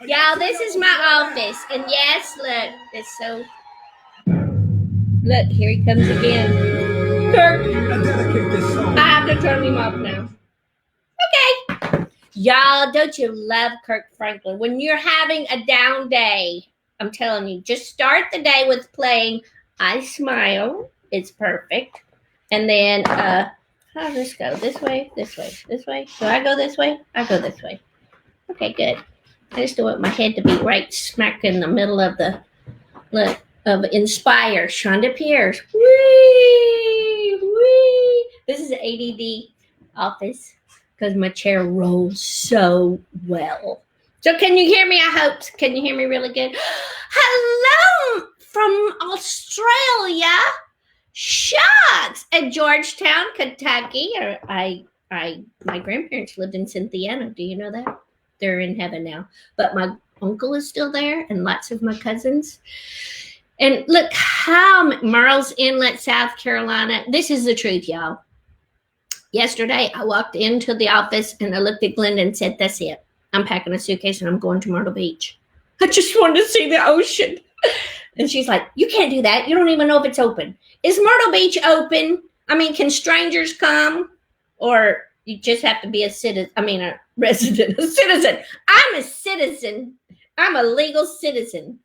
Y'all, this is my office. And yes, look, it's so. Look, here he comes again. Kirk, I have to turn him off now. Okay. Y'all, don't you love Kirk Franklin? When you're having a down day, I'm telling you, just start the day with playing I Smile. It's perfect. And then, how does this go? This way, this way, this way. Do I go this way? I go this way. Okay, good. I just don't want my head to be right smack in the middle of the look of Inspire. Chonda Pierce. Wee, wee. This is an ADD office because my chair rolls so well. So can you hear me? I hope. Can you hear me really good? Hello from Australia. Shucks. At Georgetown, Kentucky. My grandparents lived in Cynthiana. Do you know that? They're in heaven now. But my uncle is still there and lots of my cousins. And look how Merle's Inlet, South Carolina. This is the truth, y'all. Yesterday, I walked into the office and I looked at Glenda and said, that's it. I'm packing a suitcase and I'm going to Myrtle Beach. I just wanted to see the ocean. And she's like, you can't do that. You don't even know if it's open. Is Myrtle Beach open? I mean, can strangers come? Or you just have to be a citizen. I mean, a resident, a citizen. I'm a citizen. I'm a legal citizen.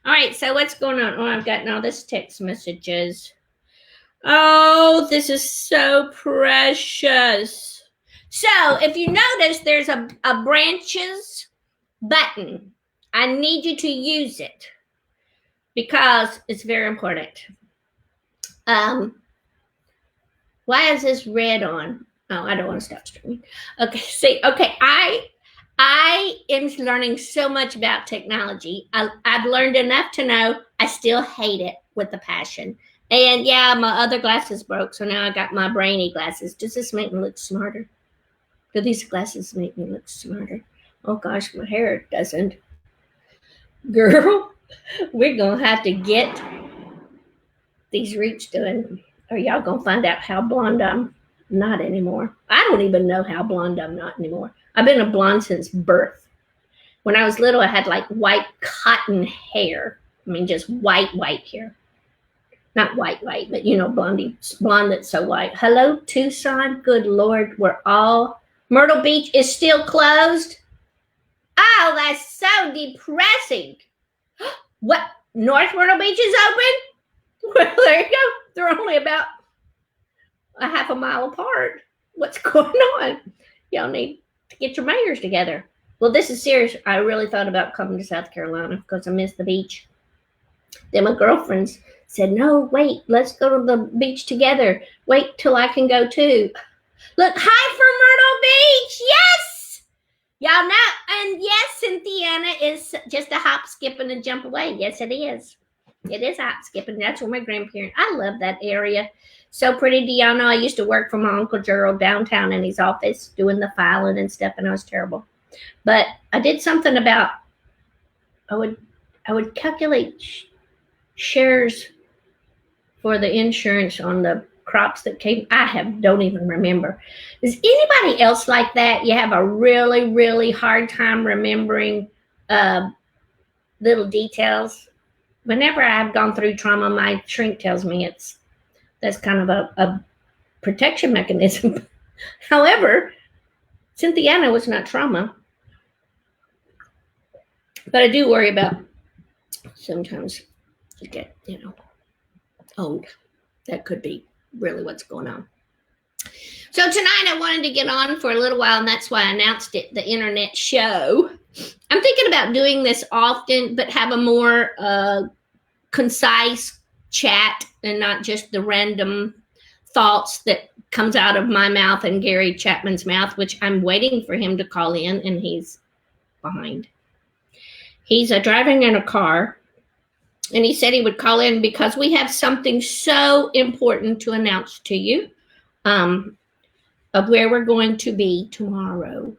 All right, so what's going on? Oh, I've gotten all this text messages. Oh, this is so precious. So if you notice, there's a branches button. I need you to use it because it's very important. Why is this red on? Oh, I don't want to stop streaming. Okay, see, okay, I am learning so much about technology. I've learned enough to know I still hate it with a passion. And yeah, my other glasses broke, so now I got my brainy glasses. Does this make me look smarter? Do these glasses make me look smarter? Oh gosh, my hair doesn't. Girl, we're going to have to get these roots done, or y'all going to find out how blonde I'm not anymore. I don't even know how blonde I'm not anymore. I've been a blonde since birth. When I was little, I had like white cotton hair. I mean, just white hair. Not white, but you know, blonde that's so white. Hello, Tucson. Good Lord, we're all... Myrtle Beach is still closed? Oh, that's so depressing. What? North Myrtle Beach is open? Well, there you go. They're only about a half a mile apart. What's going on? Y'all need to get your mayors together. Well, this is serious. I really thought about coming to South Carolina because I miss the beach. Then my girlfriends said, no, wait, let's go to the beach together. Wait till I can go too. Look, hi from Myrtle Beach. Yes. Y'all know. And yes, Cynthiana is just a hop, skip, and a jump away. Yes, it is. It is hop, skip, and that's where my grandparents. I love that area. So pretty. Do y'all know I used to work for my Uncle Gerald downtown in his office doing the filing and stuff, and I was terrible. But I did something about, I would calculate shares for the insurance on the crops that came. Don't even remember. Is anybody else like that? You have a really, really hard time remembering little details. Whenever I've gone through trauma, my shrink tells me that's kind of a protection mechanism. However, Cynthiana was not trauma. But I do worry about sometimes you get, old. That could be really what's going on. So tonight I wanted to get on for a little while, and that's why I announced it, the internet show. I'm thinking about doing this often, but have a more concise chat and not just the random thoughts that comes out of my mouth and Gary Chapman's mouth, which I'm waiting for him to call in, and he's behind. He's driving in a car, and he said he would call in because we have something so important to announce to you of where we're going to be tomorrow.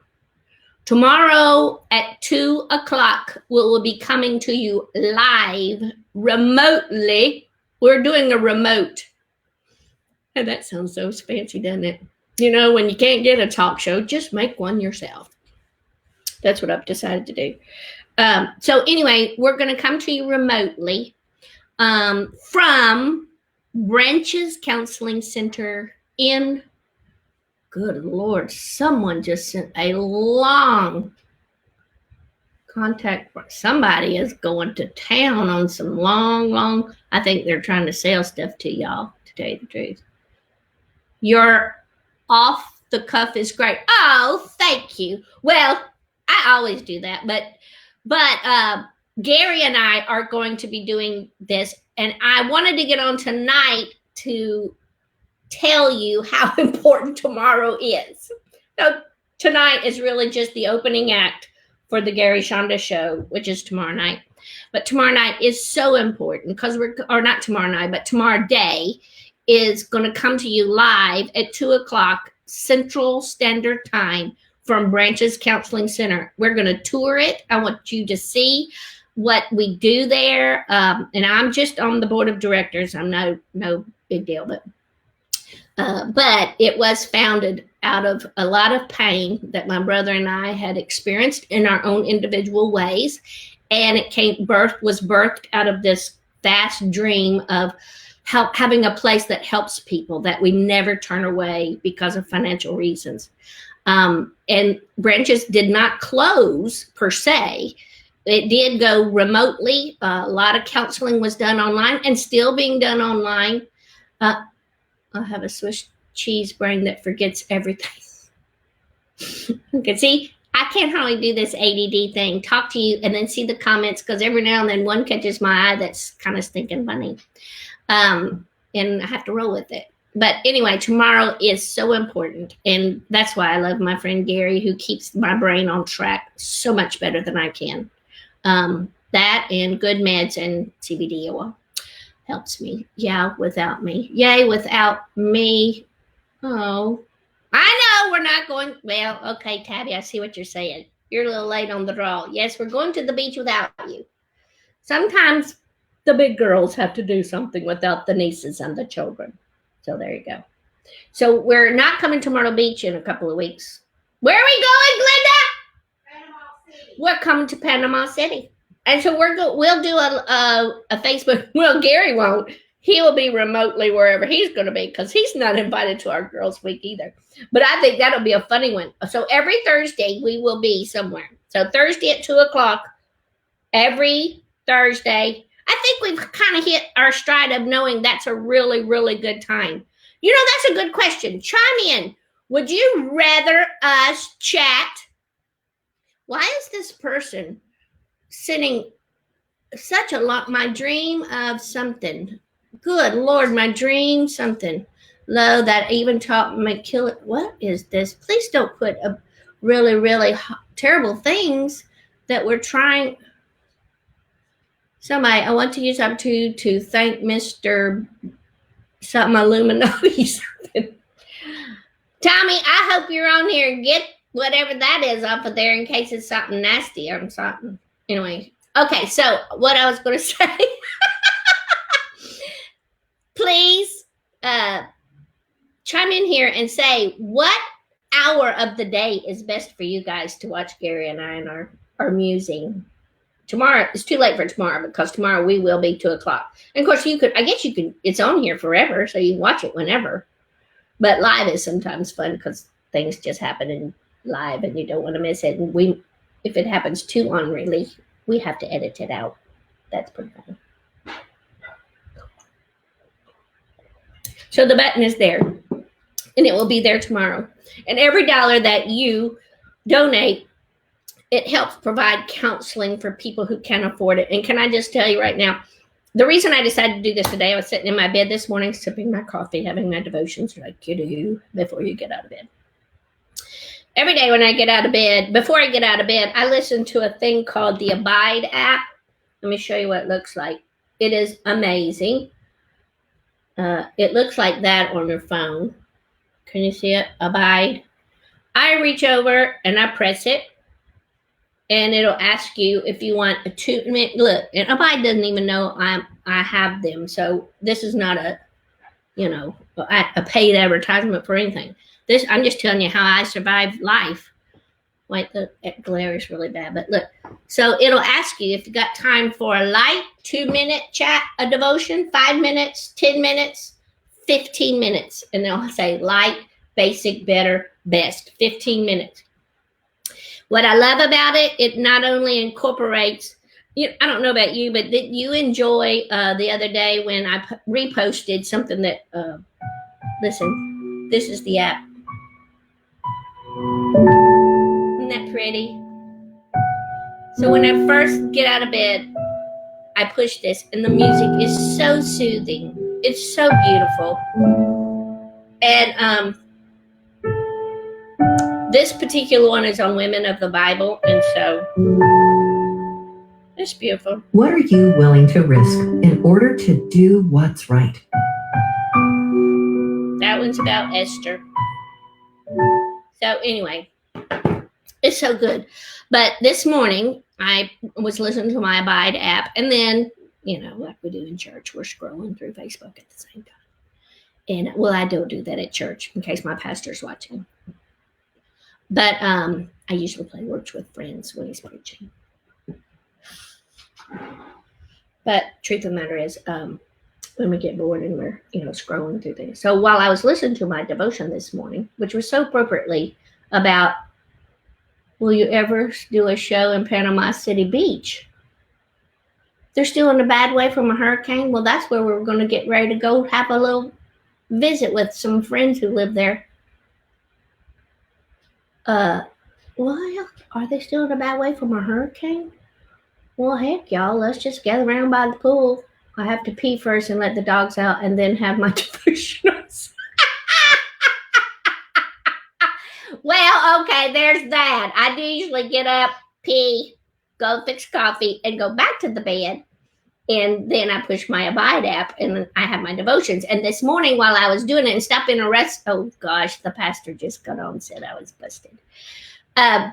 Tomorrow at 2:00, we'll be coming to you live, remotely. We're doing a remote. And that sounds so fancy, doesn't it? You know, when you can't get a talk show, just make one yourself. That's what I've decided to do. So anyway, we're going to come to you remotely from Branches Counseling Center in, good Lord, someone just sent a long contact. Somebody is going to town on some long, I think they're trying to sell stuff to y'all, to tell you the truth. Your off the cuff is great. Oh, thank you. Well, I always do that, but Gary and I are going to be doing this, and I wanted to get on tonight to tell you how important tomorrow is. So tonight is really just the opening act for the Gary Chonda show, which is tomorrow night. But tomorrow night is so important because or not tomorrow night, but tomorrow day is going to come to you live at 2:00 Central Standard Time from Branches Counseling Center. We're going to tour it. I want you to see what we do there. And I'm just on the board of directors. I'm no big deal, but it was founded out of a lot of pain that my brother and I had experienced in our own individual ways. And it was birthed out of this vast dream of having a place that helps people, that we never turn away because of financial reasons. And Branches did not close per se. It did go remotely. A lot of counseling was done online and still being done online. I have a Swiss cheese brain that forgets everything. Okay, see, I can't hardly do this ADD thing, talk to you and then see the comments, because every now and then one catches my eye that's kind of stinking funny. And I have to roll with it. But anyway, tomorrow is so important. And that's why I love my friend Gary, who keeps my brain on track so much better than I can. That and good meds and CBD oil helps me. Yeah, without me. Yay, without me. Oh, I know we're not going. Well, okay, Tabby, I see what you're saying. You're a little late on the draw. Yes, we're going to the beach without you. Sometimes the big girls have to do something without the nieces and the children. So there you go. So we're not coming to Myrtle Beach in a couple of weeks. Where are we going, Glenda? Panama City. We're coming to Panama City. And so we'll do a Facebook. Well, Gary won't. He will be remotely wherever he's going to be, because he's not invited to our girls' week either. But I think that'll be a funny one. So every Thursday we will be somewhere. So Thursday at 2:00, every Thursday. I think we've kind of hit our stride of knowing that's a really, really good time. You know, that's a good question. Chime in. Would you rather us chat? Why is this person sending such a lot? My dream of something. Good Lord, my dream something. Lo, that even taught me kill it. What is this? Please don't put a really, really terrible things that we're trying. Somebody, I want to use opportunity to thank Mr. something Illuminati something. Tommy, I hope you're on here and get whatever that is off of there in case it's something nasty or something. Anyway, okay, so what I was going to say. Please chime in here and say what hour of the day is best for you guys to watch Gary and I and our musing. Tomorrow, it's too late for tomorrow, because tomorrow we will be 2:00. And of course, I guess you could, it's on here forever, so you can watch it whenever. But live is sometimes fun because things just happen in live and you don't want to miss it. And if it happens too on really, we have to edit it out. That's pretty funny. So the button is there, and it will be there tomorrow. And every dollar that you donate, it helps provide counseling for people who can't afford it. And can I just tell you right now, the reason I decided to do this today, I was sitting in my bed this morning, sipping my coffee, having my devotions like you do before you get out of bed. Every day when I get out of bed, before I get out of bed, I listen to a thing called the Abide app. Let me show you what it looks like. It is amazing. It looks like that on your phone. Can you see it? Abide. I reach over and I press it. And it'll ask you if you want a 2-minute look. And Abide doesn't even know I have them. So this is not a paid advertisement for anything. I'm just telling you how I survived life. Wait, the glare is really bad, but look. So it'll ask you if you got time for a light 2-minute chat, a devotion, 5 minutes, 10 minutes, 15 minutes. And they'll say light, basic, better, best, 15 minutes. What I love about it, it not only incorporates, I don't know about you, but did you enjoy the other day when I reposted something that, listen, this is the app. Isn't that pretty? So when I first get out of bed, I push this, and the music is so soothing. It's so beautiful. And this particular one is on women of the Bible, and so it's beautiful. What are you willing to risk in order to do what's right? That one's about Esther. So anyway, it's so good. But this morning, I was listening to my Abide app, and then, like we do in church, we're scrolling through Facebook at the same time. And, well, I don't do that at church in case my pastor's watching. But I usually play Words with Friends when he's preaching. But truth of the matter is, when we get bored and we're, scrolling through things. So while I was listening to my devotion this morning, which was so appropriately about, will you ever do a show in Panama City Beach? They're still in a bad way from a hurricane. Well, that's where we're going to get ready to go have a little visit with some friends who live there. Well, are they still in a bad way from a hurricane? Well, heck, y'all, let's just gather around by the pool. I have to pee first and let the dogs out and then have my devotionals. Well, okay, there's that. I do usually get up, pee, go fix coffee, and go back to the bed. And then I push my Abide app, and I have my devotions. And this morning, while I was doing it and stopping a rest, oh gosh, the pastor just got on and said I was busted. And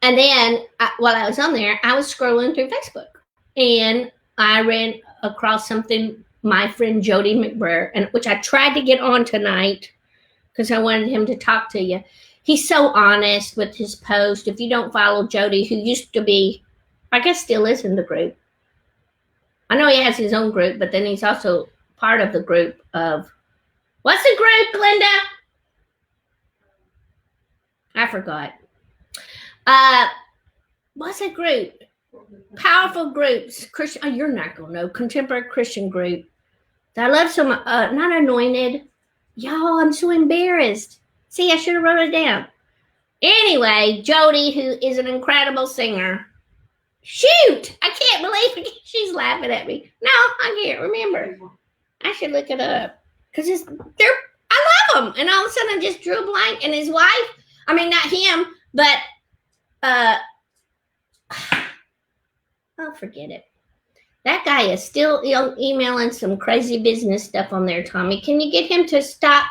then while I was on there, I was scrolling through Facebook, and I ran across something my friend Jody McBrayer, and which I tried to get on tonight because I wanted him to talk to you. He's so honest with his post. If you don't follow Jody, who used to be, I guess still is in the group. I know he has his own group, but then he's also part of the group of, what's the group, Linda? I forgot. What's a group? Powerful groups. Christian. Oh, you're not going to know. Contemporary Christian group. I love so much. Not Anointed. Y'all, I'm so embarrassed. See, I should have wrote it down. Anyway, Jody, who is an incredible singer. Shoot! I can't believe it. She's laughing at me. No, I can't remember. I should look it up. Because I love them. And all of a sudden I just drew a blank. And his wife, I mean, not him, but oh, forget it. That guy is still emailing some crazy business stuff on there, Tommy. Can you get him to stop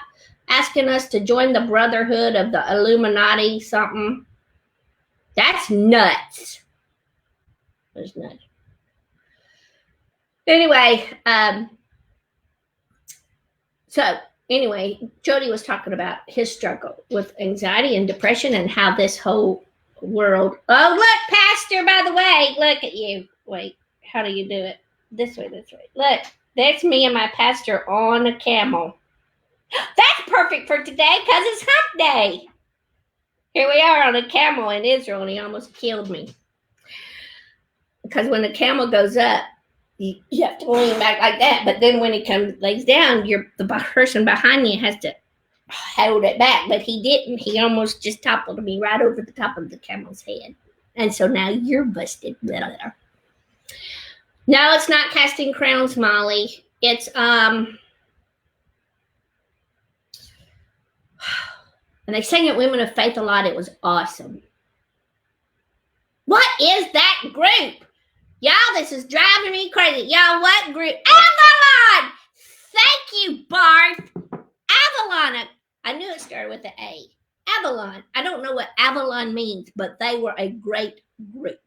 asking us to join the Brotherhood of the Illuminati something? That's nuts. That's nuts. Anyway, Jody was talking about his struggle with anxiety and depression and how this whole world. Oh, look, Pastor, by the way, look at you. Wait, how do you do it? This way. Look, that's me and my pastor on a camel. That's perfect for today because it's hump day. Here we are on a camel in Israel, and he almost killed me. Because when the camel goes up, you have to lean back like that. But then when he lays down, the person behind you has to hold it back. But he didn't. He almost just toppled me right over the top of the camel's head. And so now you're busted. Blah, blah, blah. No, it's not Casting Crowns, Molly. It's and they sang at Women of Faith a lot. It was awesome. What is that group? Y'all, this is driving me crazy. Y'all, what group? Avalon! Thank you, Barth. Avalon. I knew it started with an A. Avalon. I don't know what Avalon means, but they were a great group.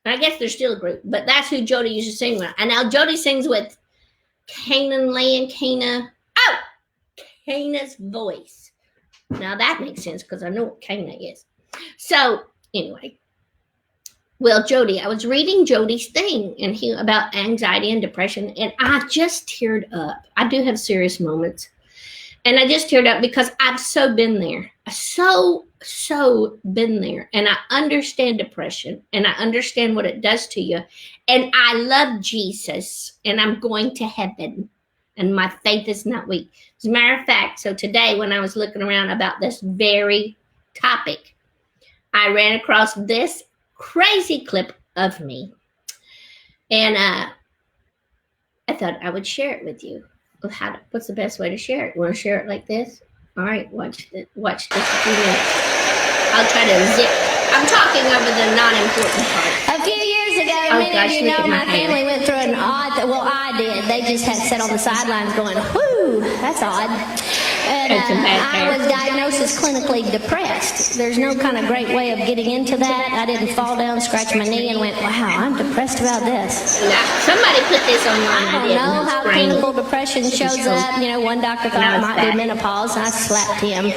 I guess they're still a group, but that's who Jody used to sing with. And now Jody sings with Cana's voice. Now that makes sense because I know what Cana is. So anyway, well, Jody, I was reading Jody's thing and he about anxiety and depression, and I just teared up. I do have serious moments, and I just teared up because I've so been there, so been there, and I understand depression, and I understand what it does to you, and I love Jesus, and I'm going to heaven, and my faith is not weak. As a matter of fact, so today when I was looking around about this very topic, I ran across this crazy clip of me, and I thought I would share it with you. What's the best way to share it? You want to share it like this? All right, watch this a few minutes. I'll try to zip. I'm talking over the non-important part. A few years ago, many of you know my family went through an odd, well, I did. They just had sat on the sidelines going, whoo, that's odd. And I was diagnosed as clinically depressed. There's no kind of great way of getting into that. I didn't fall down, scratch my knee, and went, wow, I'm depressed about this. Now, somebody put this online. I don't know how clinical depression shows up. You know, one doctor thought it might be menopause, and I slapped him.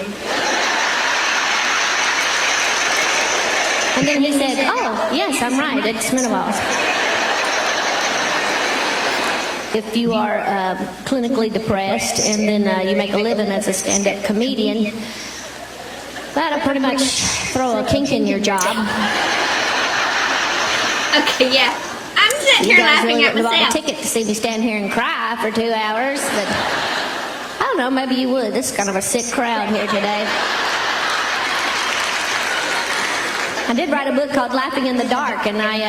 And then he said, oh, yes, I'm right, it's menopause. If you are clinically depressed and then you make a living as a stand-up comedian, that'll pretty much throw a kink in your job. Okay, yeah. I'm sitting here laughing at myself. You guys really bought a ticket to see me stand here and cry for 2 hours, but I don't know, maybe you would. This is kind of a sick crowd here today. I did write a book called Laughing in the Dark, and I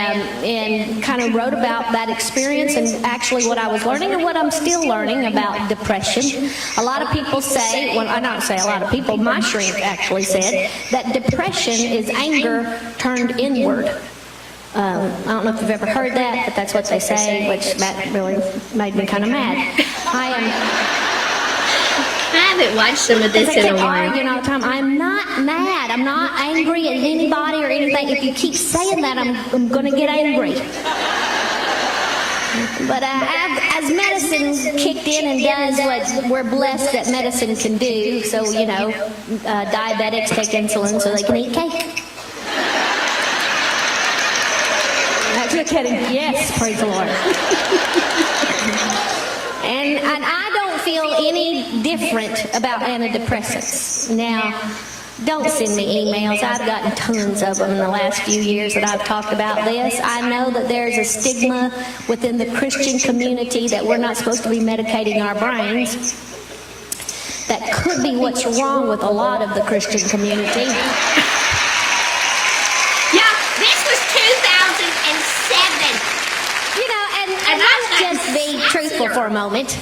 kind of wrote about that experience and actually what I was learning and what I'm still learning about depression. A lot of people say, well, I don't say a lot of people, my shrink actually said that depression is anger turned inward. I don't know if you've ever heard that, but that's what they say, which that really made me kind of mad. I haven't watched some of this in a while. Arguing all the time. I'm not mad. I'm not angry at anybody or anything. If you keep saying that, I'm going to get angry. But as medicine kicked in and does what we're blessed that medicine can do, so, you know, diabetics take insulin so they can eat cake. You're kidding. Yes, praise the Lord. And I don't feel any different about antidepressants. Now, don't send me emails. I've gotten tons of them in the last few years that I've talked about this. I know that there's a stigma within the Christian community that we're not supposed to be medicating our brains. That could be what's wrong with a lot of the Christian community. Yeah, this was 2007. You know, and let's just be truthful for a moment.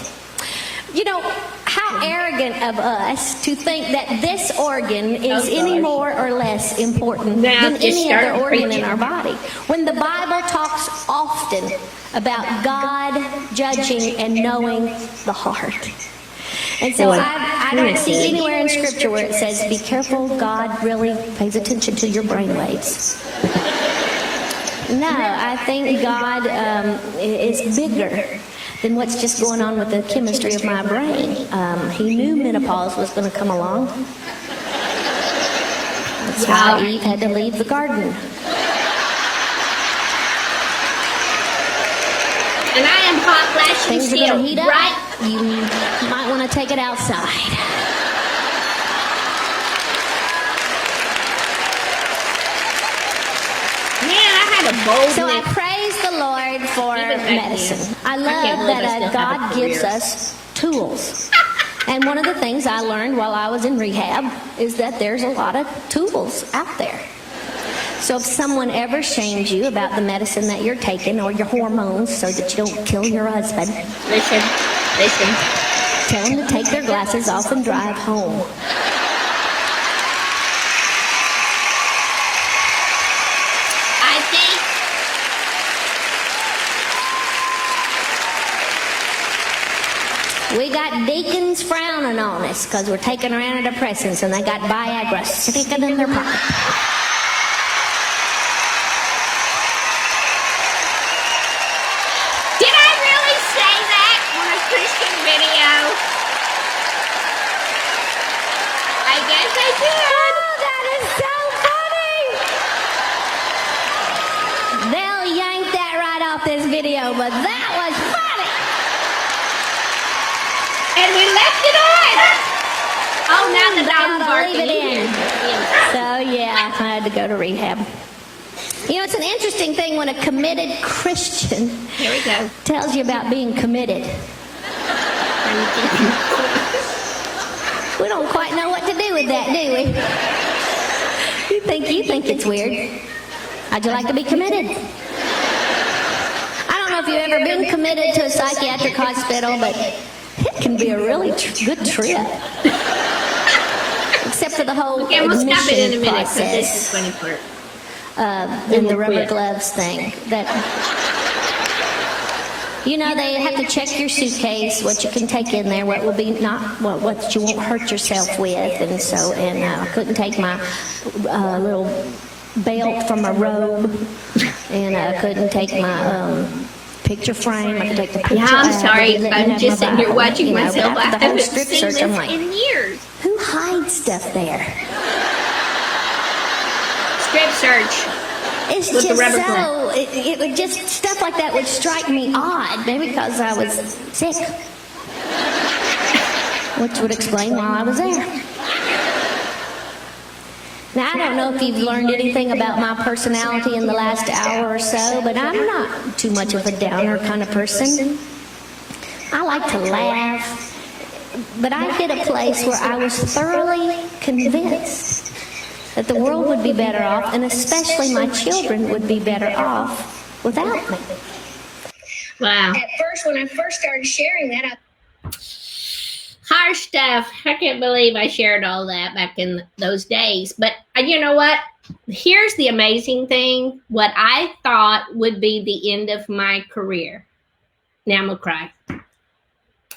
You know, how arrogant of us to think that this organ is any more or less important than any other organ in our body. When the Bible talks often about God judging and knowing the heart. And so I don't see anywhere in Scripture where it says, be careful, God really pays attention to your brainwaves. No, I think God is bigger than what's just going on with the chemistry of my brain. He knew menopause was going to come along. That's why Eve had to leave the garden. And I am hot flashing steel. Things are going to heat up. Right? You might want to take it outside. So I praise the Lord for medicine. I love that God gives us tools. And one of the things I learned while I was in rehab is that there's a lot of tools out there. So if someone ever shames you about the medicine that you're taking or your hormones so that you don't kill your husband, listen. Tell them to take their glasses off and drive home. We got deacons frowning on us because we're taking our antidepressants and they got Viagra sticking in their pocket. Did I really say that on a Christian video? I guess I did. Oh, that is so funny! video, but that was funny. And we left it on. Oh, now the dog's barking. Leave it in. So yeah, I had to go to rehab. You know, it's an interesting thing when a committed Christian Here we go. tells you about being committed. We don't quite know what to do with that, do we? You think it's weird. How'd you like to be committed? I don't know if you've ever been committed to a psychiatric hospital, but it can be a really good trip. Except for the whole Okay, we'll stop it in a admission minute because this process. is funny part. And the rubber gloves thing. That, you know, they have to check your suitcase, what you can take in there, what will be not, what you won't hurt yourself with, and so, and I couldn't take my little belt from my robe, and I couldn't take my picture frame. I could take the picture. Yeah, I'm out, sorry. but I'm just sitting here watching you know, myself. but I after the whole haven't strip seen search, this I'm like, in years. who hides stuff there? Strip search. It's With the just rubber so, it would just, stuff like that would strike me odd, maybe because I was sick, which would explain why I was there. Now, I don't know if you've learned anything about my personality in the last hour or so, but I'm not too much of a downer kind of person. I like to laugh, but I hit a place where I was thoroughly convinced that the world would be better off, and especially my children would be better off without me. Wow. At first, when I first started sharing that, Harsh stuff. I can't believe I shared all that back in those days. But you know what? Here's the amazing thing. What I thought would be the end of my career. Now I'm going to cry.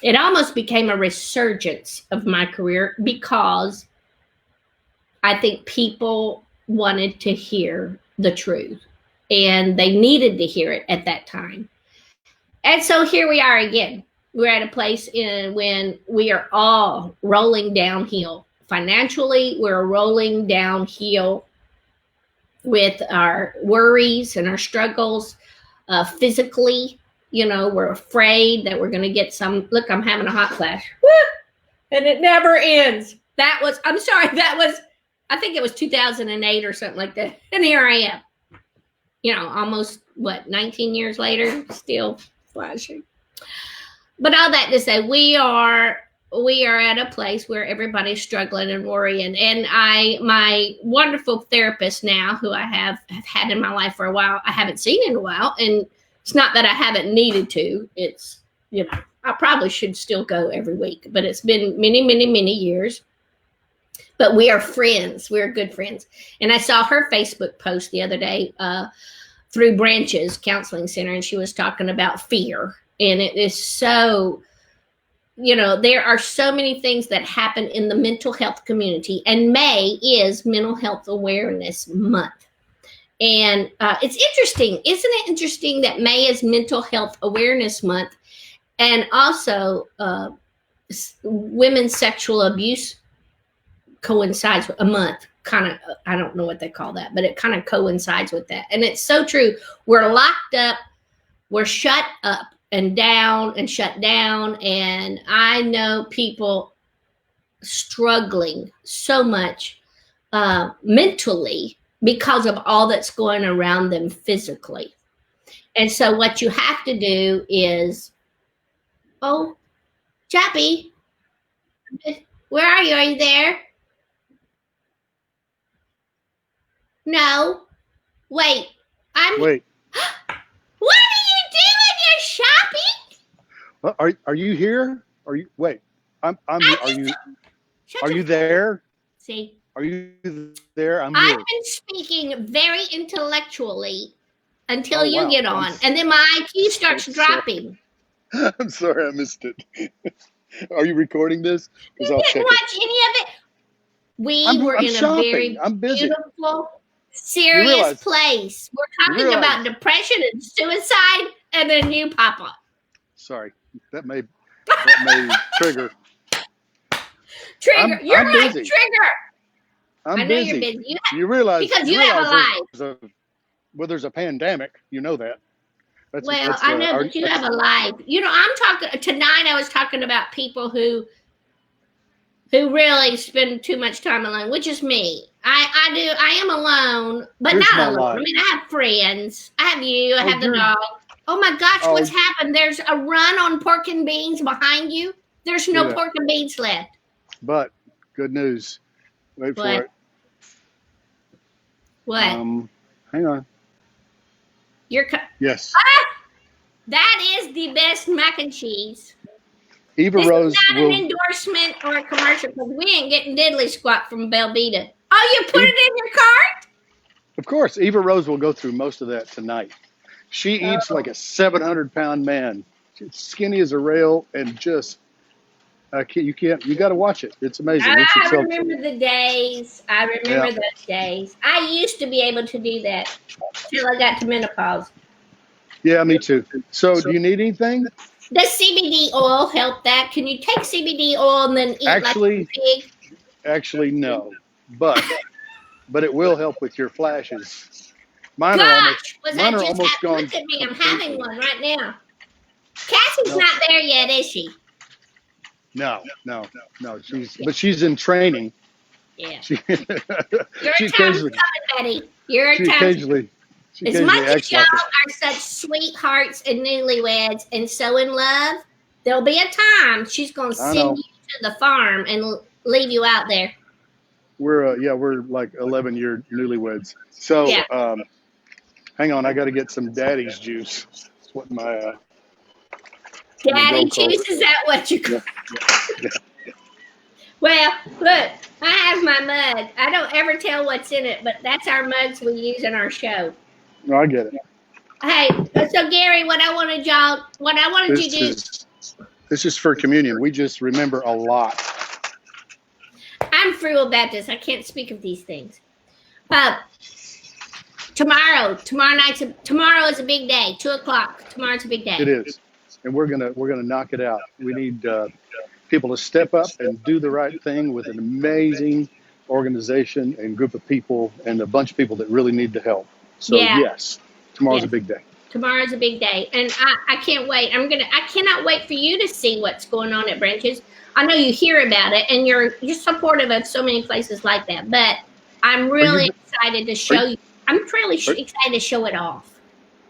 It almost became a resurgence of my career because I think people wanted to hear the truth and they needed to hear it at that time. And so here we are again. We're at a place when we are all rolling downhill. Financially, we're rolling downhill with our worries and our struggles. Physically, you know, we're afraid that we're going to get some. Look, I'm having a hot flash. Woo! And it never ends. I think it was 2008 or something like that. And here I am, you know, almost 19 years later, still flashing. But all that to say, we are at a place where everybody's struggling and worrying. And my wonderful therapist now, who I have had in my life for a while, I haven't seen in a while. And it's not that I haven't needed to. It's, you know, I probably should still go every week, but it's been many, many, many years. But we are friends. We're good friends. And I saw her Facebook post the other day through Branches Counseling Center, and she was talking about fear. And it is so, you know, there are so many things that happen in the mental health community. And May is Mental Health Awareness Month. And it's interesting. Isn't it interesting that May is Mental Health Awareness Month? And also women's sexual abuse coincides with a month, kind of, I don't know what they call that, but it kind of coincides with that. And it's so true. We're locked up, we're shut up and down and shut down. And I know people struggling so much mentally because of all that's going around them physically. And so what you have to do is, oh, Chappie, where are you? Are you there? No. Wait. Wait. What are you doing? You're shopping? Are you here? Are you? Wait. Are you there? See. Are you there? I'm I've here. been speaking very intellectually until Oh, you wow. get on, and then my IQ starts dropping. I'm sorry, I missed it. Are you recording this? You I'll didn't check watch any of it. We were I'm in shopping. a very I'm busy. beautiful, serious place. We're talking about depression and suicide, and then you pop up. Sorry, that may trigger. Trigger. You're I'm like busy. Trigger. I'm I know busy. you're busy. You realize because you have a life. there's a pandemic. You know that. Well, I know, but you have a life. I'm talking tonight. I was talking about people who really spend too much time alone, which is me. I do. I am alone, but Here's not my alone. life. I mean, I have friends. I have you. I Oh, have the dog. Oh my gosh, Oh. what's happened? There's a run on pork and beans behind you. There's no Yeah. pork and beans left. But good news. Wait for What? it. What? Hang on. Yes. That is the best mac and cheese. Eva This Rose is not will. an endorsement or a commercial because we ain't getting diddly squat from Belvita. Oh, you put it in your cart? Of course, Eva Rose will go through most of that tonight. She eats like a 700-pound man. She's skinny as a rail and just you got to watch it. It's amazing. I remember the days. I remember those days. I used to be able to do that till I got to menopause. Yeah, me too. So do you need anything? Does CBD oil help that? Can you take CBD oil and then eat like a pig? Actually, no. But it will help with your flashes. Mine are almost almost gone. Look at me. I'm having one right now. Cassie's not there yet, is she? No. She's in training. Yeah. Your time's coming, Betty. Your time's as much as y'all are such sweethearts and newlyweds and so in love, there'll be a time she's going to send you to the farm and leave you out there. We're like 11-year newlyweds. So hang on, I got to get some daddy's juice. That's what my daddy juice, is that what you call it? Well, look, I have my mug. I don't ever tell what's in it, but that's our mugs we use in our show. No, I get it. Hey, so Gary, what I wanted you to do. This is for communion. We just remember a lot. I'm Frugal Baptist. I can't speak of these things. Tomorrow is a big day. 2:00. Tomorrow's a big day. It is, and we're gonna knock it out. We need people to step up and do the right thing with an amazing organization and group of people and a bunch of people that really need the help. So yes, tomorrow's a big day. Tomorrow's a big day, and I can't wait. I cannot wait for you to see what's going on at Branches. I know you hear about it, and you're supportive of so many places like that. But I'm really excited to show you. I'm really excited to show it off.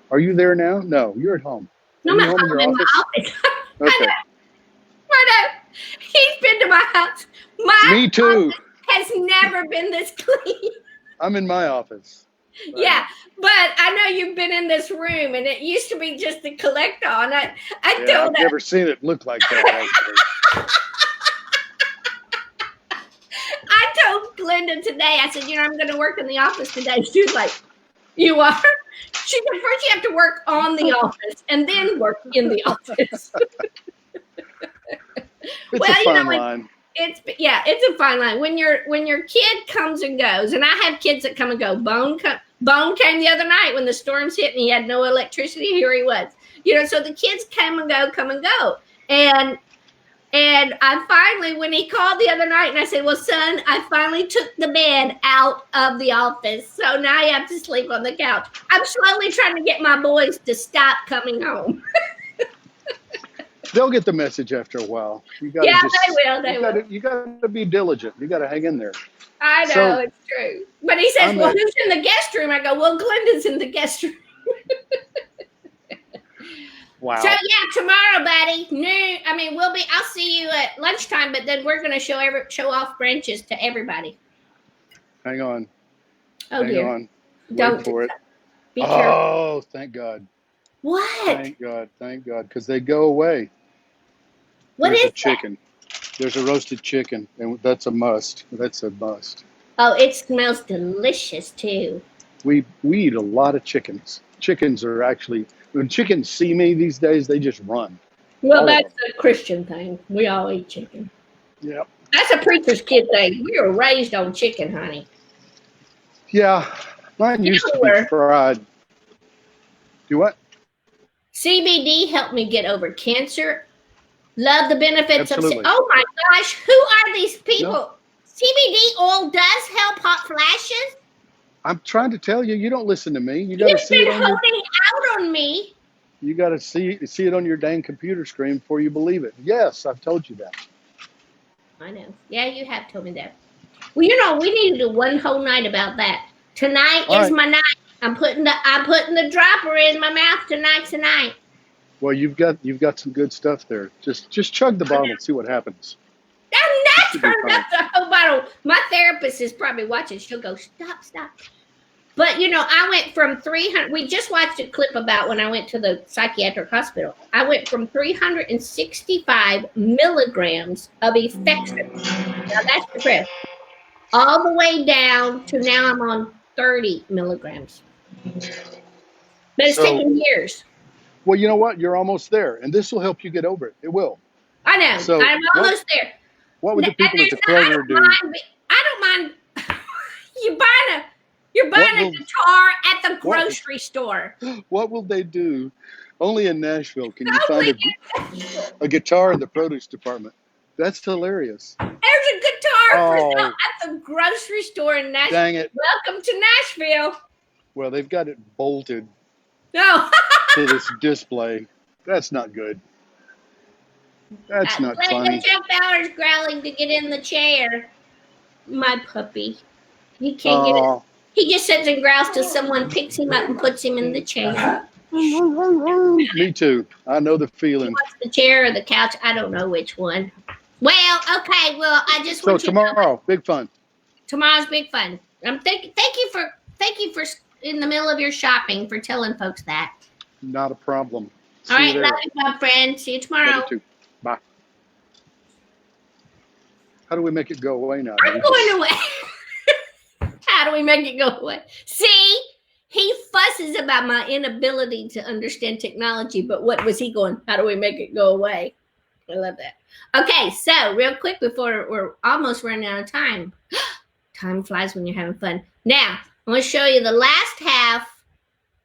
Are you there now? No, you're at home. No, I'm at home in my office. Okay. I know. He's been to my house. Me too. Has never been this clean. I'm in my office. Right. Yeah, but I know you've been in this room, and it used to be just a collector. And I've never seen it look like that. Actually. I told Glenda today. I said, I'm going to work in the office today. She was like, "You are?" She said, "First you have to work on the office, and then work in the office." It's a fine line. It's a fine line. When your kid comes and goes, and I have kids that come and go. Bone came the other night when the storms hit and he had no electricity. Here he was. So the kids come and go. And I finally, when he called the other night and I said, "Well, son, I finally took the bed out of the office. So now you have to sleep on the couch." I'm slowly trying to get my boys to stop coming home. They'll get the message after a while. They will. You got to be diligent. You got to hang in there. I know, it's true. But he says, "Well, who's in the guest room?" I go, "Well, Glenda's in the guest room." Wow. So tomorrow, buddy. I'll see you at lunchtime, but then we're going to show off Branches to everybody. Hang on. Oh, hang dear. on. Don't wait for it. Be careful. Oh, thank God. What? Thank God, because they go away. There's a chicken. There's a roasted chicken, and that's a must. Oh, it smells delicious too. We eat a lot of chickens. Chickens are actually, when chickens see me these days, they just run. Well, that's a Christian thing. We all eat chicken. Yeah. That's a preacher's kid thing. We were raised on chicken, honey. Yeah, mine used to be fried. Do what? CBD helped me get over cancer. Love the benefits of. Oh my gosh, who are these people? No. CBD oil does help hot flashes. I'm trying to tell you, you don't listen to me. You got to see it on holding out on me. You got to see it on your dang computer screen before you believe it. Yes, I've told you that. I know. Yeah, you have told me that. Well, you know, we need to do one whole night about that. Tonight All is right. my night. I'm putting the dropper in my mouth tonight. Well, you've got some good stuff there. Just chug the bottle and see what happens. I'm You not should be turned fine. up the whole bottle. My therapist is probably watching. She'll go, stop. But you know, I went from 300. We just watched a clip about when I went to the psychiatric hospital. I went from 365 milligrams of effexor. Now that's depressed. All the way down to now I'm on 30 milligrams. But it's So, taken years. well, you know what? You're almost there, and this will help you get over it. It will. I know. So, I'm almost there. what would And the people at the I Kroger don't do? mind. I don't mind. You're What buying a will guitar at the what grocery store. what will they do? Only in Nashville can you find Only a guitar in the produce department. That's hilarious. there's a guitar for sale Oh, at the grocery store in Nashville. dang it. Welcome to Nashville. Well, they've got it bolted No. to this display. That's not good. That's not funny. Jeff Bauer's growling to get in the chair. My puppy. He can't get it. Oh, He just sits and growls till someone picks him up and puts him in the chair. me too. I know the He feeling. wants the chair or the couch. I don't know which one. Well, okay. Well, I just So want you to know tomorrow, big fun. tomorrow's big fun. Thank you for in the middle of your shopping for telling folks that. Not a problem. See All you right, there. love you, my friend. See you Love tomorrow. you too. Bye. How do we make it go away now? I'm going away. How do we make it go away? See, he fusses about my inability to understand technology, but what was he going? How do we make it go away? I love that. Okay, so real quick before we're almost running out of time. Time flies when you're having fun. Now, I'm going to show you the last half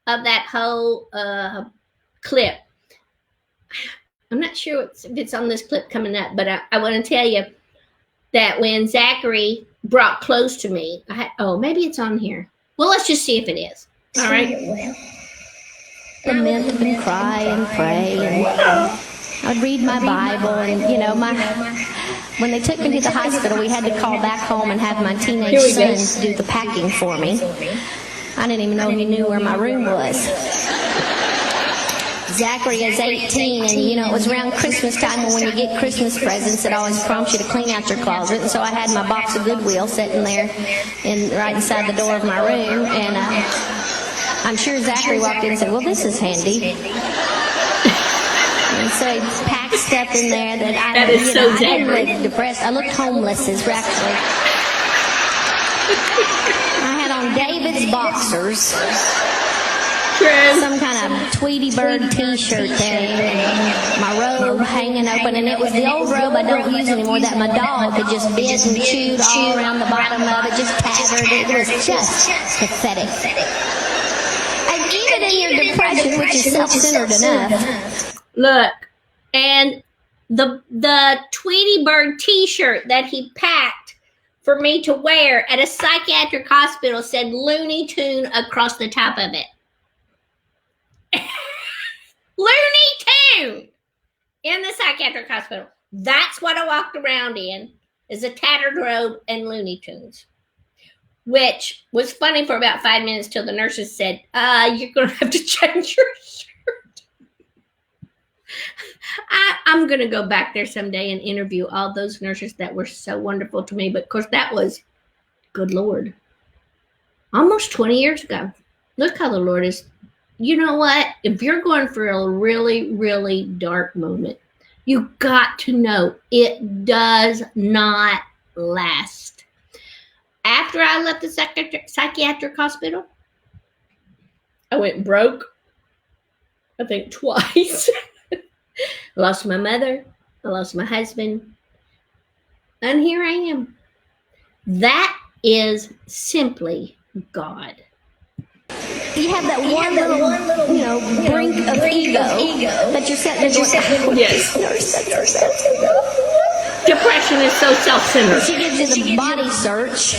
of that whole clip. I'm not sure if it's on this clip coming up, but I want to tell you that when Zachary brought clothes to me, maybe it's on here. Well, let's just see if it is. All right. Lament and cry and pray, and I'd read my Bible, and when they took me to the hospital, we had to call back home and have my teenage sons do the packing for me. I didn't even know he knew where my room was. Zachary is 18, and it was around Christmas time, and when you get Christmas presents, it always prompts you to clean out your closet. And so I had my box of Goodwill sitting there right inside the door of my room, and I'm sure Zachary walked in and said, "Well, this is handy." And so he packed stuff in there that I didn't look depressed. I looked homeless, actually. I had on David's boxers. Some kind of Tweety Bird t-shirt thing, and my robe hanging open, and it was the old robe I don't use anymore that my dog had just bit and chewed all around the bottom of it, just tattered. It was just pathetic. And even in your depression, which is self-centered enough. Look, and the Tweety Bird t-shirt that he packed for me to wear at a psychiatric hospital said Looney Tune across the top of it. Looney Tune in the psychiatric hospital. That's what I walked around in, is a tattered robe and Looney Tunes, which was funny for about 5 minutes till the nurses said, "You're going to have to change your shirt." I'm going to go back there someday and interview all those nurses that were so wonderful to me. But of course, that was, good Lord, almost 20 years ago. Look how the Lord is. You know what? If you're going for a really, really dark moment, you got to know it does not last. After I left the psychiatric hospital, I went broke, I think twice. I lost my mother. I lost my husband. And here I am. That is simply God. You have that one little brink of ego that you're sitting there going, Yes. depression is so self-centered. She gives you the body search,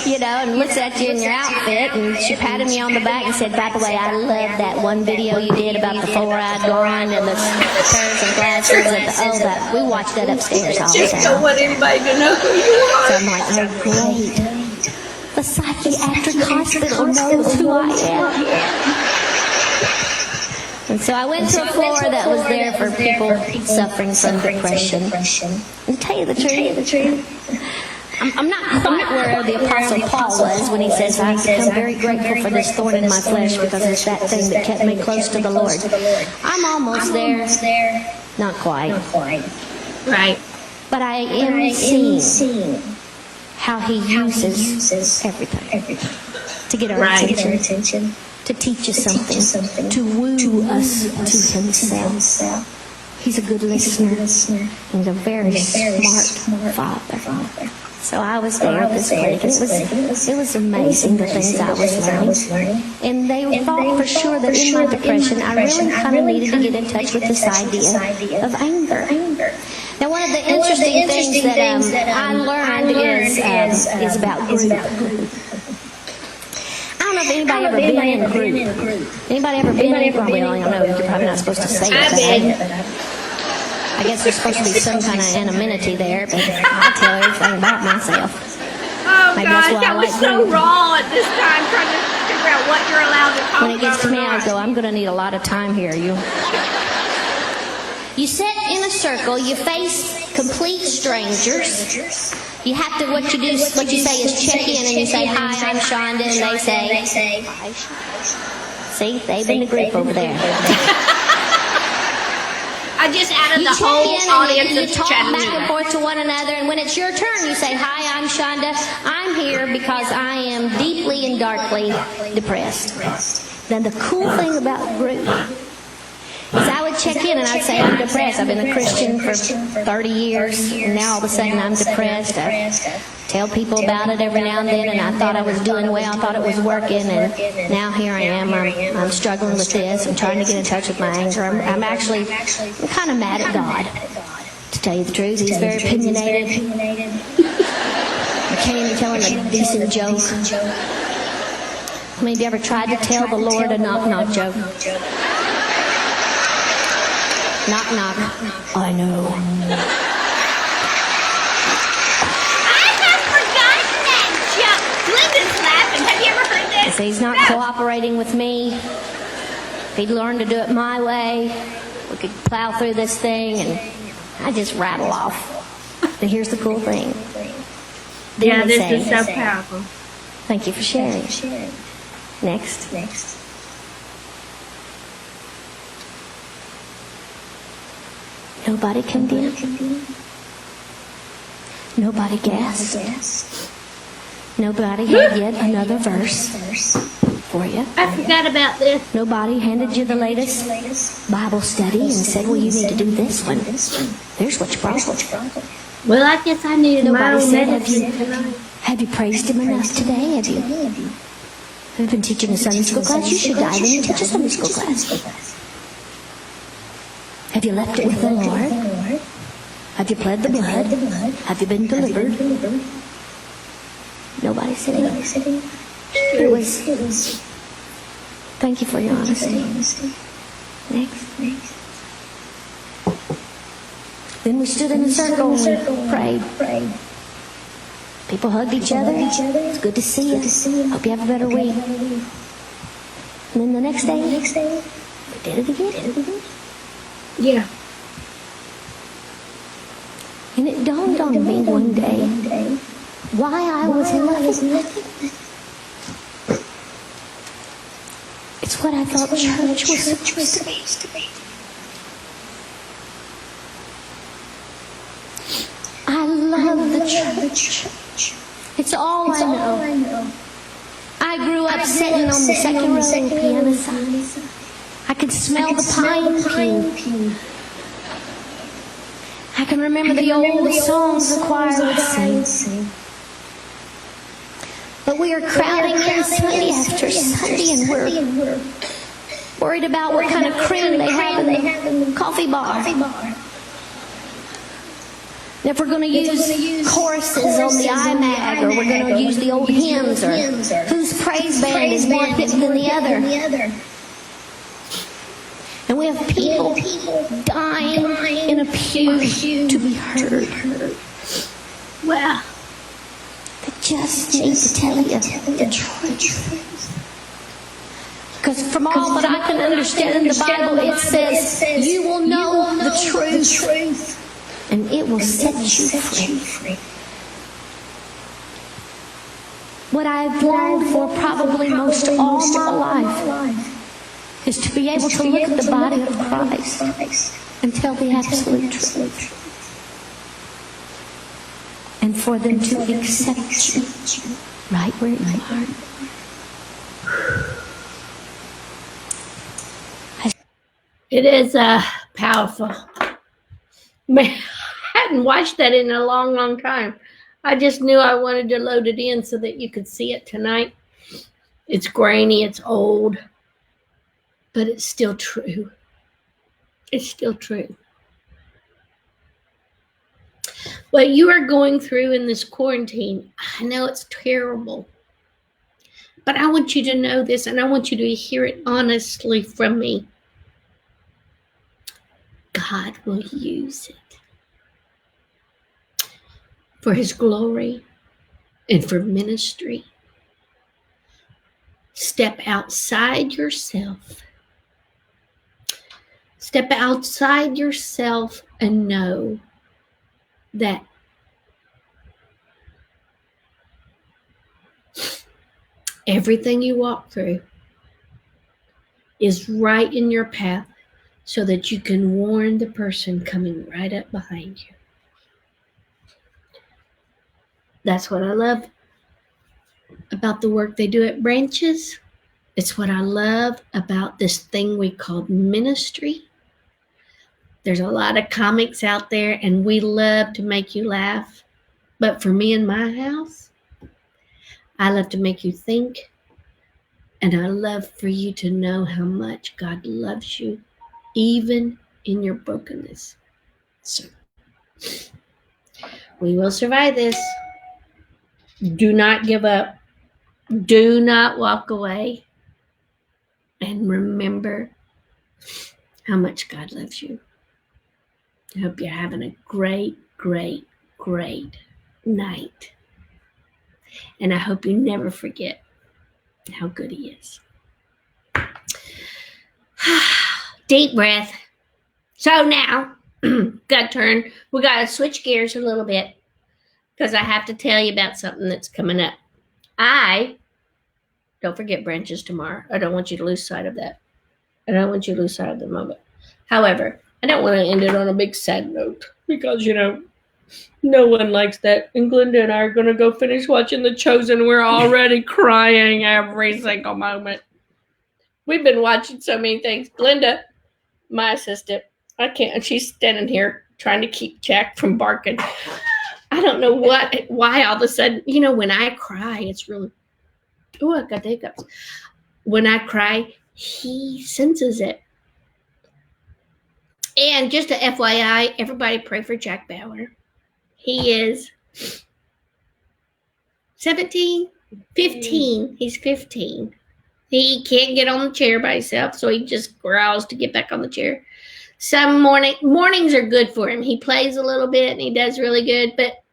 and looks at you in your outfit, and she patted me on the back and said, by the way, I love that one video you did about the four-eyed blonde and the pairs of glasses and we watched that upstairs all the Just time. don't want anybody to know who you are. So I'm like, oh great. The psychiatric hospital knows who I am. And so I went to a floor that was there for people suffering from depression. And to tell you the truth, I'm not quite where the Apostle Paul was when he says, I've become very grateful for this thorn in my flesh because it's that thing that kept me close to the Lord. I'm almost there. Not quite. Right. But I am seeing how he uses everything to get our attention. To teach us something, to woo us to himself. He's a good listener. He's a very smart father. So I was there at this clinic, and it was amazing the things I was learning. And they thought for sure that in my depression, I really kind of needed to get in touch with this idea of anger. Now, one of the interesting things that I learned is about group. I don't know if anybody ever been in a group. Anybody ever been in a group? Well, I don't know. You're probably not supposed to say that. I guess there's supposed to be some kind of anonymity there, but I tell everything about myself. Oh, Maybe gosh, that's why that I was like so group. raw at this time, trying to figure out what you're allowed to talk about. When it gets to me, or I not. go, I'm going to need a lot of time here. You sit in a circle. You face complete strangers. You have to, what you say is check in and you say, hi, I'm Chonda, and they say, hi. See, they've been the group over there. I just added You the check whole in audience and you of talk chatting back and in. forth to one another, and when it's your turn, you say, hi, I'm Chonda. I'm here because I am deeply and darkly depressed. Then the cool thing about group is I would check in and I'd say, I'm depressed. I've been a Christian for 30 years, and now all of a sudden I'm depressed. I tell people about it every now and then, and I thought I was doing well. I thought it was working, and now here I am. I'm struggling with this. I'm trying to get in touch with my anger. I'm kind of mad at God. To tell you the truth, he's very opinionated. I can't even tell him a decent joke. I mean, have you ever tried to tell the Lord a knock-knock joke? Knock, knock. I know. I have forgotten that joke. Linda's laughing. Have you ever heard this? If he's not cooperating with me, if he'd learned to do it my way, we could plow through this thing, and I just rattle off. But here's the cool thing. Yeah, Then they this is say, so powerful. thank you for sharing. Next. Nobody condemned. Nobody gasped. Nobody had yet another verse for you. I forgot about this. Nobody handed you the latest Bible study and said, well, you need to do this one. There's what you brought. Well, I guess I needed my Nobody own said, medicine tonight. have you praised him enough today? Have you been teaching a Sunday school class? You should dive in and teach a Sunday school class. Have you left it with the Lord? Have you pled the blood? Have you been delivered? Nobody said anything. It was, thank you for your honesty. Next. Then we stood in a circle and we prayed. People hugged each other. It's good to see you. Hope you have a better week. And then the next day, we did it again. Yeah. And it dawned on me one day why I was laughing. It's what I thought church was supposed to be. I love the church. It's all I know. I grew up sitting on the second row piano side. I could smell the pine pew. I can remember the old songs the choir would sing. But we are crowding in Sunday after Sunday, and we're worried about what kind of cream they have in the coffee bar. If we're going to use choruses on the iMag, or we're going to use the old hymns, or whose praise band is more hip than the other. And we have people dying in a pew to be heard. Well, They just need to tell you the truth. Because from all that I can understand in the Bible, it says, you will know the truth, and it will set you free. What I've longed for probably most all my life is to be able to look at the body of Christ and tell the absolute truth. And for them to accept you right where you are. it is powerful. Man, I hadn't watched that in a long, long time. I just knew I wanted to load it in so that you could see it tonight. It's grainy, it's old, but it's still true. It's still true. What you are going through in this quarantine, I know it's terrible, but I want you to know this, and I want you to hear it honestly from me. God will use it for His glory and for ministry. Step outside yourself. Step outside yourself and know that everything you walk through is right in your path so that you can warn the person coming right up behind you. That's what I love about the work they do at Branches. It's what I love about this thing we call ministry. There's a lot of comics out there, and we love to make you laugh. But for me in my house, I love to make you think, and I love for you to know how much God loves you, even in your brokenness. So, we will survive this. Do not give up. Do not walk away. And remember how much God loves you. I hope you're having a great, great, great night. And I hope you never forget how good He is. Deep breath. So now, got to turn. We got to switch gears a little bit because I have to tell you about something that's coming up. Don't forget Branches tomorrow. I don't want you to lose sight of that. I don't want you to lose sight of the moment. However, I don't want to end it on a big sad note because, no one likes that. And Glenda and I are going to go finish watching The Chosen. We're already crying every single moment. We've been watching so many things. Glenda, my assistant, I can't. She's standing here trying to keep Jack from barking. I don't know why all of a sudden, when I cry, it's really, I got the hiccups. When I cry, he senses it. And just a FYI, everybody pray for Jack Bauer. He is 17, 15. He's 15. He can't get on the chair by himself, so he just growls to get back on the chair. Some mornings are good for him. He plays a little bit and he does really good, but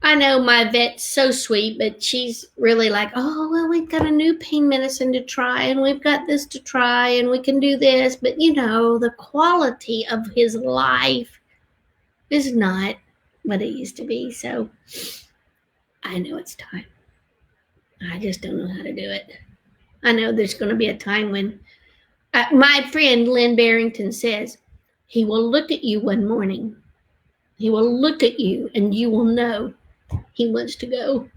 I know my vet's so sweet, but she's really like, oh, well, we've got a new pain medicine to try, and we've got this to try, and we can do this. But, the quality of his life is not what it used to be. So I know it's time. I just don't know how to do it. I know there's going to be a time when my friend Lynn Barrington says he will look at you one morning. He will look at you, and you will know he wants to go.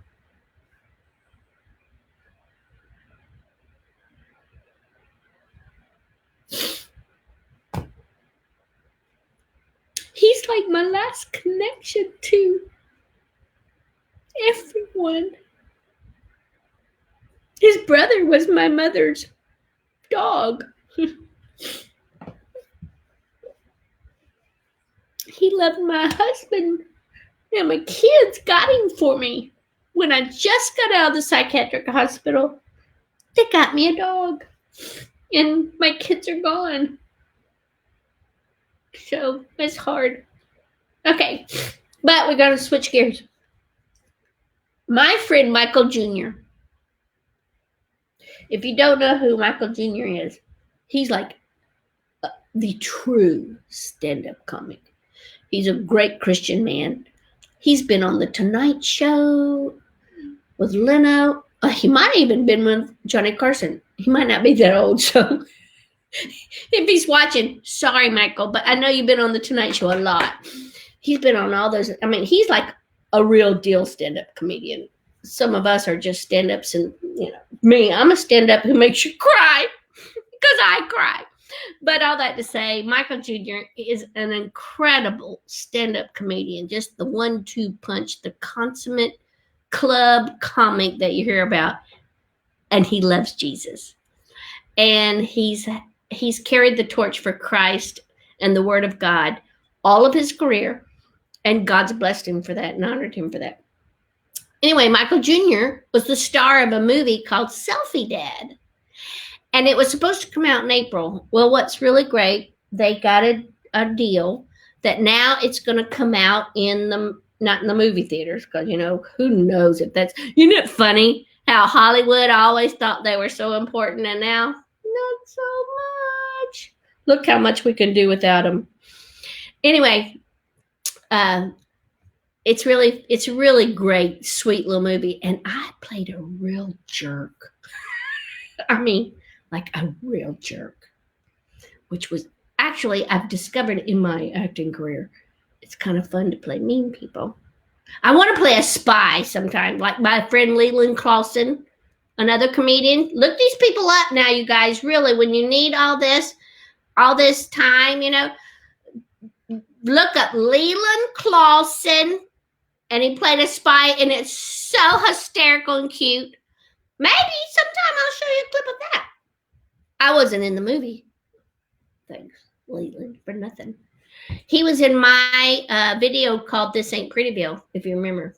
He's like my last connection to everyone. His brother was my mother's dog. he loved my husband and my kids got him for me. When I just got out of the psychiatric hospital, they got me a dog. And my kids are gone. So it's hard. Okay, but we're going to switch gears. My friend Michael Jr. If you don't know who Michael Jr. is, he's like the true stand-up comic. He's a great Christian man. He's been on The Tonight Show with Leno. He might have even been with Johnny Carson. He might not be that old, so if he's watching, sorry, Michael, but I know you've been on The Tonight Show a lot. He's been on all those. I mean, he's like a real deal stand-up comedian. Some of us are just stand-ups, and me, I'm a stand-up who makes you cry because I cry. But all that to say, Michael Jr. is an incredible stand-up comedian, just the 1-2 punch, the consummate club comic that you hear about, and he loves Jesus. And he's carried the torch for Christ and the Word of God all of his career, and God's blessed him for that and honored him for that. Anyway, Michael Jr. was the star of a movie called Selfie Dad, and it was supposed to come out in April. Well, what's really great, they got a deal that now it's going to come out not in the movie theaters, because, who knows if that's, isn't it funny how Hollywood always thought they were so important, and now not so much. Look how much we can do without them. Anyway, it's a really great, sweet little movie, and I played a real jerk. I mean, like a real jerk, which was actually, I've discovered in my acting career, it's kind of fun to play mean people. I want to play a spy sometime, like my friend Leland Clausen, another comedian. Look these people up now, you guys. Really, when you need all this time, look up Leland Clausen, and he played a spy, and it's so hysterical and cute. Maybe sometime I'll show you a clip of that. I wasn't in the movie. Thanks, Leland, for nothing. He was in my video called This Ain't Prettyville, if you remember.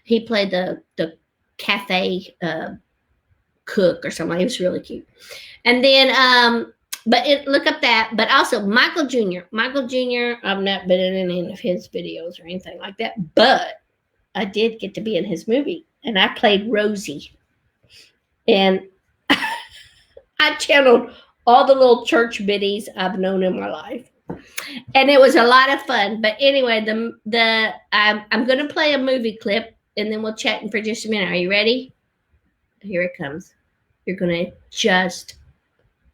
He played the cafe cook or something. It was really cute. And then, look up that. But also Michael Jr. Michael Jr., I've not been in any of his videos or anything like that. But I did get to be in his movie. And I played Rosie. And I channeled all the little church biddies I've known in my life. And it was a lot of fun. But anyway, I'm going to play a movie clip, and then we'll chat for just a minute. Are you ready? Here it comes. You're going to just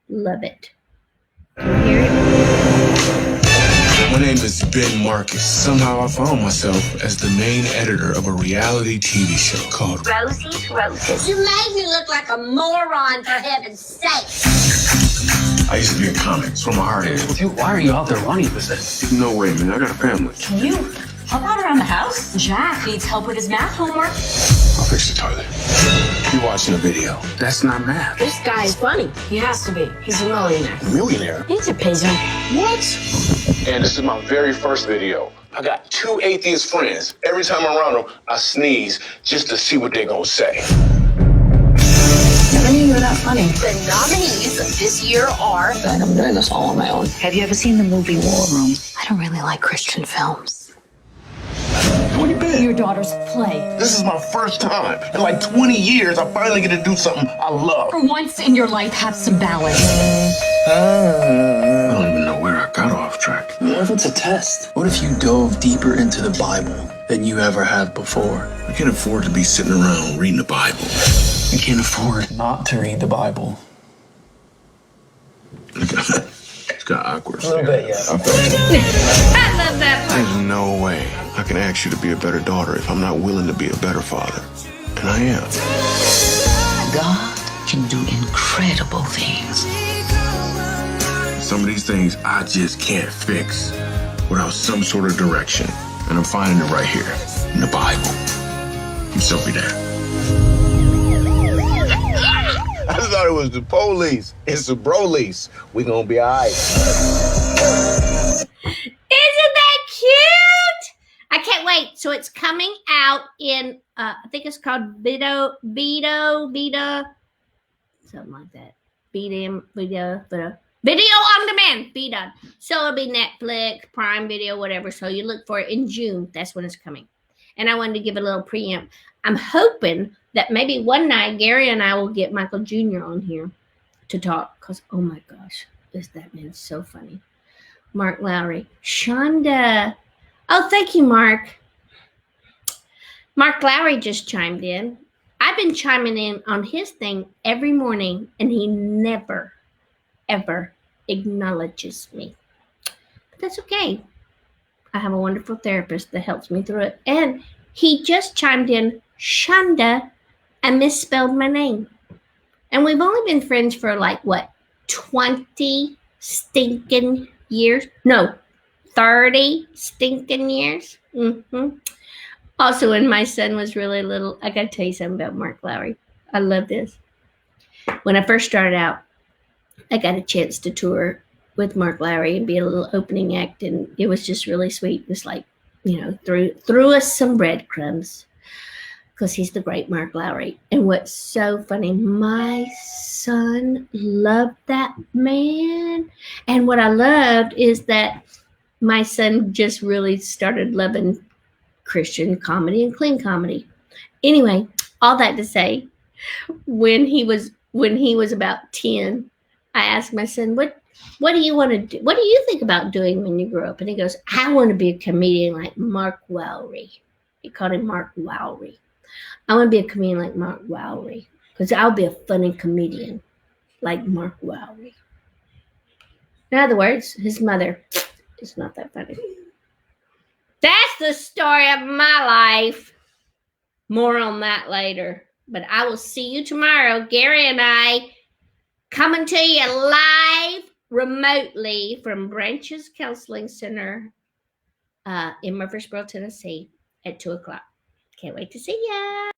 love it. Can you hear it? My name is Ben Marcus. Somehow I found myself as the main editor of a reality TV show called Rosie's Roses. You made me look like a moron, for heaven's sake. I used to be a comic. That's where my heart is. Dude, why are you out there running with this? No way, man. I got a family. Can you help out around the house? Jack needs help with his math homework. I'll fix the toilet. You're watching a video. That's not math. This guy is funny. He has to be. He's a millionaire. A millionaire? He's a pigeon. What? And this is my very first video. I got 2 atheist friends. Every time I'm around them, I sneeze just to see what they're gonna say. Never knew you were that funny. The nominees of this year are... I'm doing this all on my own. Have you ever seen the movie War Room? I don't really like Christian films. Where you been? Your daughter's play. This is my first time. In like 20 years, I finally get to do something I love. For once in your life, have some balance. I don't even know where I got off track. What if it's a test? What if you dove deeper into the Bible than you ever have before? I can't afford to be sitting around reading the Bible. You can't afford not to read the Bible. It's got awkward. A little bit, yeah. I felt I love that part. There's no way I can ask you to be a better daughter if I'm not willing to be a better father. And I am. God can do incredible things. Some of these things I just can't fix without some sort of direction. And I'm finding it right here in the Bible. I'm Sophie Dad. I thought it was the police. It's the brolice. We gonna be all right. Isn't that So it's coming out in I think it's called Video, something like that. Video on demand. Video. So it'll be Netflix, Prime Video, whatever. So you look for it in June. That's when it's coming. And I wanted to give a little preempt. I'm hoping that maybe one night Gary and I will get Michael Jr. on here to talk. Because, oh my gosh, is that man so funny. Mark Lowry. Chonda. Oh, thank you, Mark. Mark Lowry just chimed in. I've been chiming in on his thing every morning, and he never, ever acknowledges me. But that's okay. I have a wonderful therapist that helps me through it. And he just chimed in, Chonda, and misspelled my name. And we've only been friends for 20 stinking years? No, 30 stinking years. Also, when my son was really little, I got to tell you something about Mark Lowry. I love this. When I first started out, I got a chance to tour with Mark Lowry and be a little opening act, and it was just really sweet. It was like, threw us some breadcrumbs because he's the great Mark Lowry. And what's so funny, my son loved that man. And what I loved is that my son just really started loving Christian comedy and clean comedy. Anyway, all that to say, when he was about 10, I asked my son, what do you want to do? What do you think about doing when you grow up? And he goes, I want to be a comedian like Mark Lowry. He called him Mark Lowry. I want to be a comedian like Mark Lowry because I'll be a funny comedian like Mark Lowry. In other words, his mother is not that funny. That's the story of my life. More on that later. But I will see you tomorrow. Gary and I coming to you live remotely from Branches Counseling Center in Murfreesboro, Tennessee at 2:00. Can't wait to see ya.